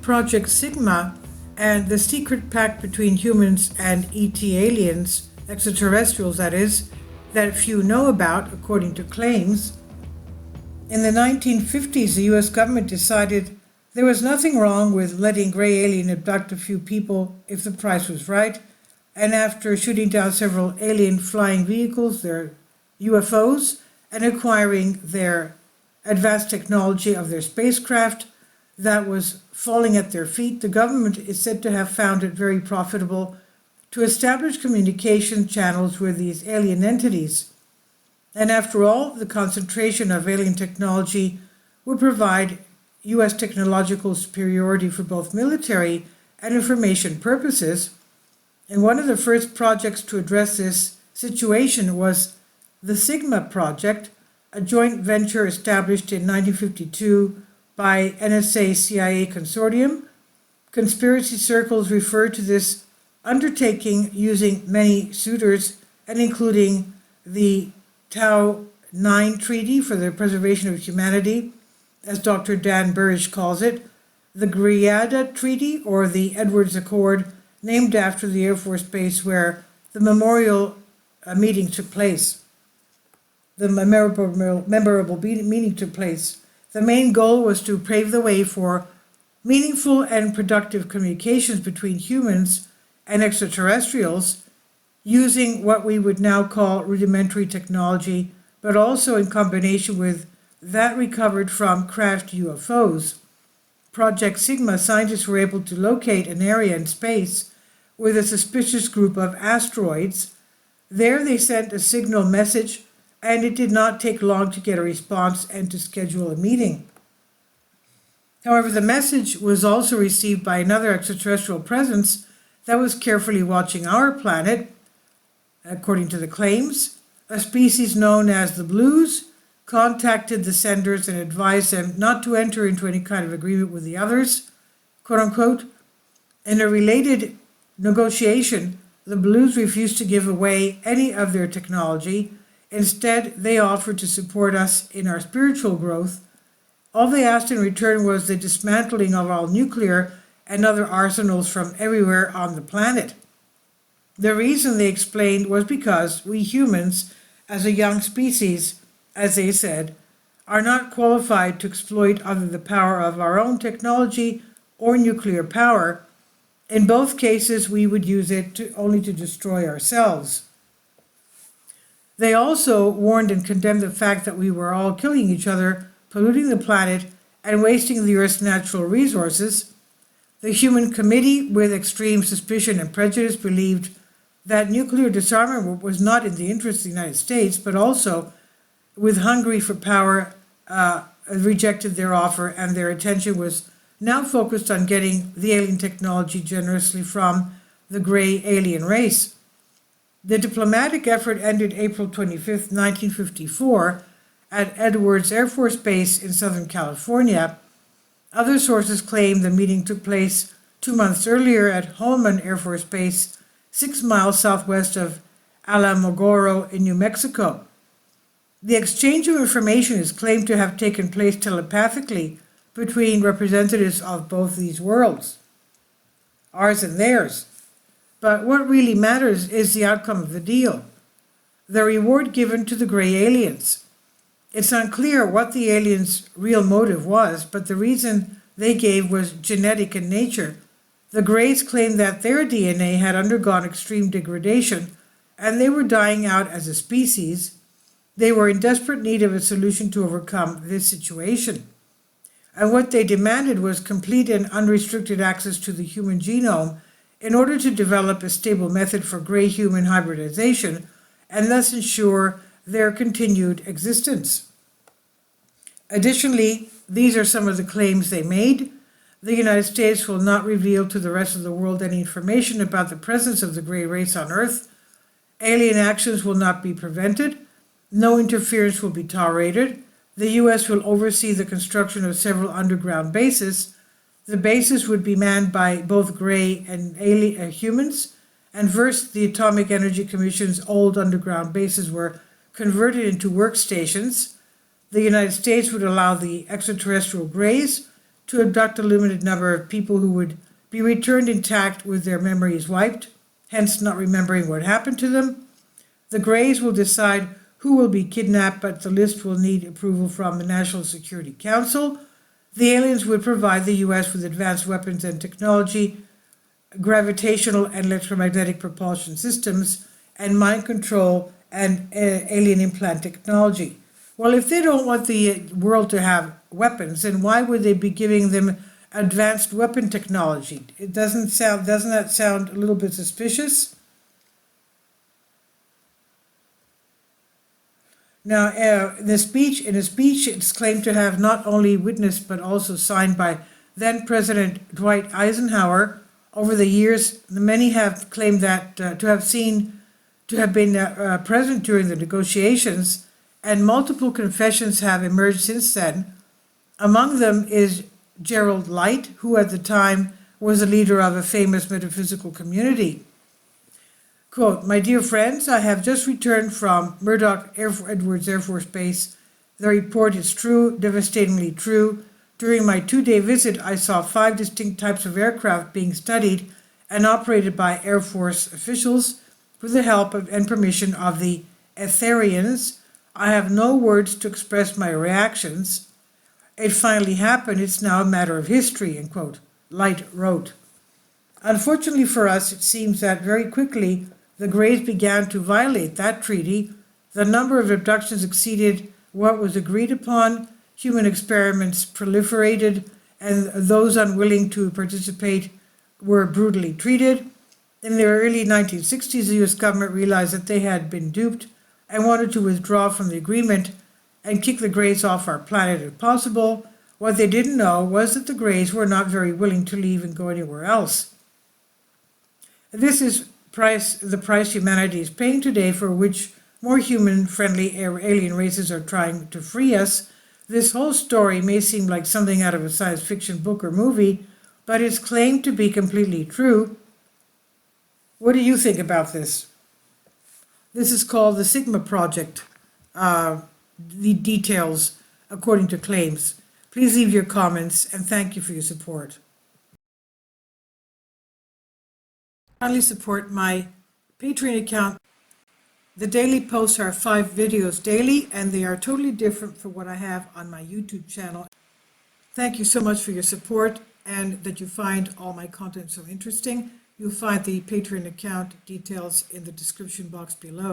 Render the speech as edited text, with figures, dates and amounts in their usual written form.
Project Sigma and the secret pact between humans and ET aliens, extraterrestrials that is, that few know about, according to claims. In the 1950s, the US government decided there was nothing wrong with letting gray alien abduct a few people if the price was right, and after shooting down several alien flying vehicles, their UFOs, and acquiring their advanced technology of their spacecraft that was falling at their feet, the government is said to have found it very profitable to establish communication channels with these alien entities. And after all, the concentration of alien technology would provide US technological superiority for both military and information purposes. And one of the first projects to address this situation was the Sigma Project, a joint venture established in 1952 by NSA-CIA consortium. Conspiracy circles refer to this undertaking using many suitors, and including the Tau 9 Treaty for the Preservation of Humanity, as Dr. Dan Burrish calls it, the Greada Treaty, or the Edwards Accord, named after the Air Force Base where the memorial meeting took place. The memorable meeting took place. The main goal was to pave the way for meaningful and productive communications between humans and extraterrestrials using what we would now call rudimentary technology, but also in combination with that recovered from crashed UFOs. Project Sigma scientists were able to locate an area in space with a suspicious group of asteroids. There they sent a signal message, and it did not take long to get a response and to schedule a meeting. However, the message was also received by another extraterrestrial presence that was carefully watching our planet. According to the claims, a species known as the Blues contacted the senders and advised them not to enter into any kind of agreement with the others, quote unquote. In a related negotiation, the Blues refused to give away any of their technology. Instead, they offered to support us in our spiritual growth. All they asked in return was the dismantling of all nuclear and other arsenals from everywhere on the planet. The reason, they explained, was because we humans, as a young species, as they said, are not qualified to exploit either the power of our own technology or nuclear power. In both cases, we would use it only to destroy ourselves. They also warned and condemned the fact that we were all killing each other, polluting the planet, and wasting the Earth's natural resources. The Human Committee, with extreme suspicion and prejudice, believed that nuclear disarmament was not in the interest of the United States, but also, with hungry for power, rejected their offer, and their attention was now focused on getting the alien technology generously from the gray alien race. The diplomatic effort ended April 25, 1954, at Edwards Air Force Base in Southern California. Other sources claim the meeting took place 2 months earlier at Holman Air Force Base, 6 miles southwest of Alamogordo in New Mexico. The exchange of information is claimed to have taken place telepathically between representatives of both these worlds, ours and theirs. But what really matters is the outcome of the deal, the reward given to the gray aliens. It's unclear what the aliens' real motive was, but the reason they gave was genetic in nature. The Greys claimed that their DNA had undergone extreme degradation and they were dying out as a species. They were in desperate need of a solution to overcome this situation. And what they demanded was complete and unrestricted access to the human genome in order to develop a stable method for gray-human hybridization and thus ensure their continued existence. Additionally, these are some of the claims they made. The United States will not reveal to the rest of the world any information about the presence of the gray race on Earth. Alien actions will not be prevented. No interference will be tolerated. The U.S. will oversee the construction of several underground bases. The bases would be manned by both gray and alien humans. And first, the Atomic Energy Commission's old underground bases were converted into workstations. The United States would allow the extraterrestrial grays to abduct a limited number of people who would be returned intact with their memories wiped, hence not remembering what happened to them. The Greys will decide who will be kidnapped, but the list will need approval from the National Security Council. The aliens would provide the US with advanced weapons and technology, gravitational and electromagnetic propulsion systems, and mind control and alien implant technology. Well, if they don't want the world to have weapons, then why would they be giving them advanced weapon technology? Doesn't that sound a little bit suspicious? Now, in a speech, it's claimed to have not only witnessed but also signed by then President Dwight Eisenhower. Over the years, many have claimed that to have been present during the negotiations, and multiple confessions have emerged since then. Among them is Gerald Light, who at the time was the leader of a famous metaphysical community. Quote, "My dear friends, I have just returned from Murdoch Edwards Air Force Base. The report is true, devastatingly true. During my 2-day visit, I saw 5 distinct types of aircraft being studied and operated by Air Force officials with the help of and permission of the Etherians. I have no words to express my reactions. It finally happened. It's now a matter of history," end quote, Light wrote. Unfortunately for us, it seems that very quickly the Greys began to violate that treaty. The number of abductions exceeded what was agreed upon, human experiments proliferated, and those unwilling to participate were brutally treated. In the early 1960s, the US government realized that they had been duped and wanted to withdraw from the agreement and kick the Greys off our planet if possible. What they didn't know was that the Greys were not very willing to leave and go anywhere else. This is the price humanity is paying today, for which more human-friendly alien races are trying to free us. This whole story may seem like something out of a science fiction book or movie, but it's claimed to be completely true. What do you think about this? This is called the Sigma Project. The details, according to claims. Please leave your comments, and thank you for your support. Kindly support my Patreon account. The daily posts are 5 videos daily, and they are totally different from what I have on my YouTube channel. Thank you so much for your support and that you find all my content so interesting. You'll find the Patreon account details in the description box below.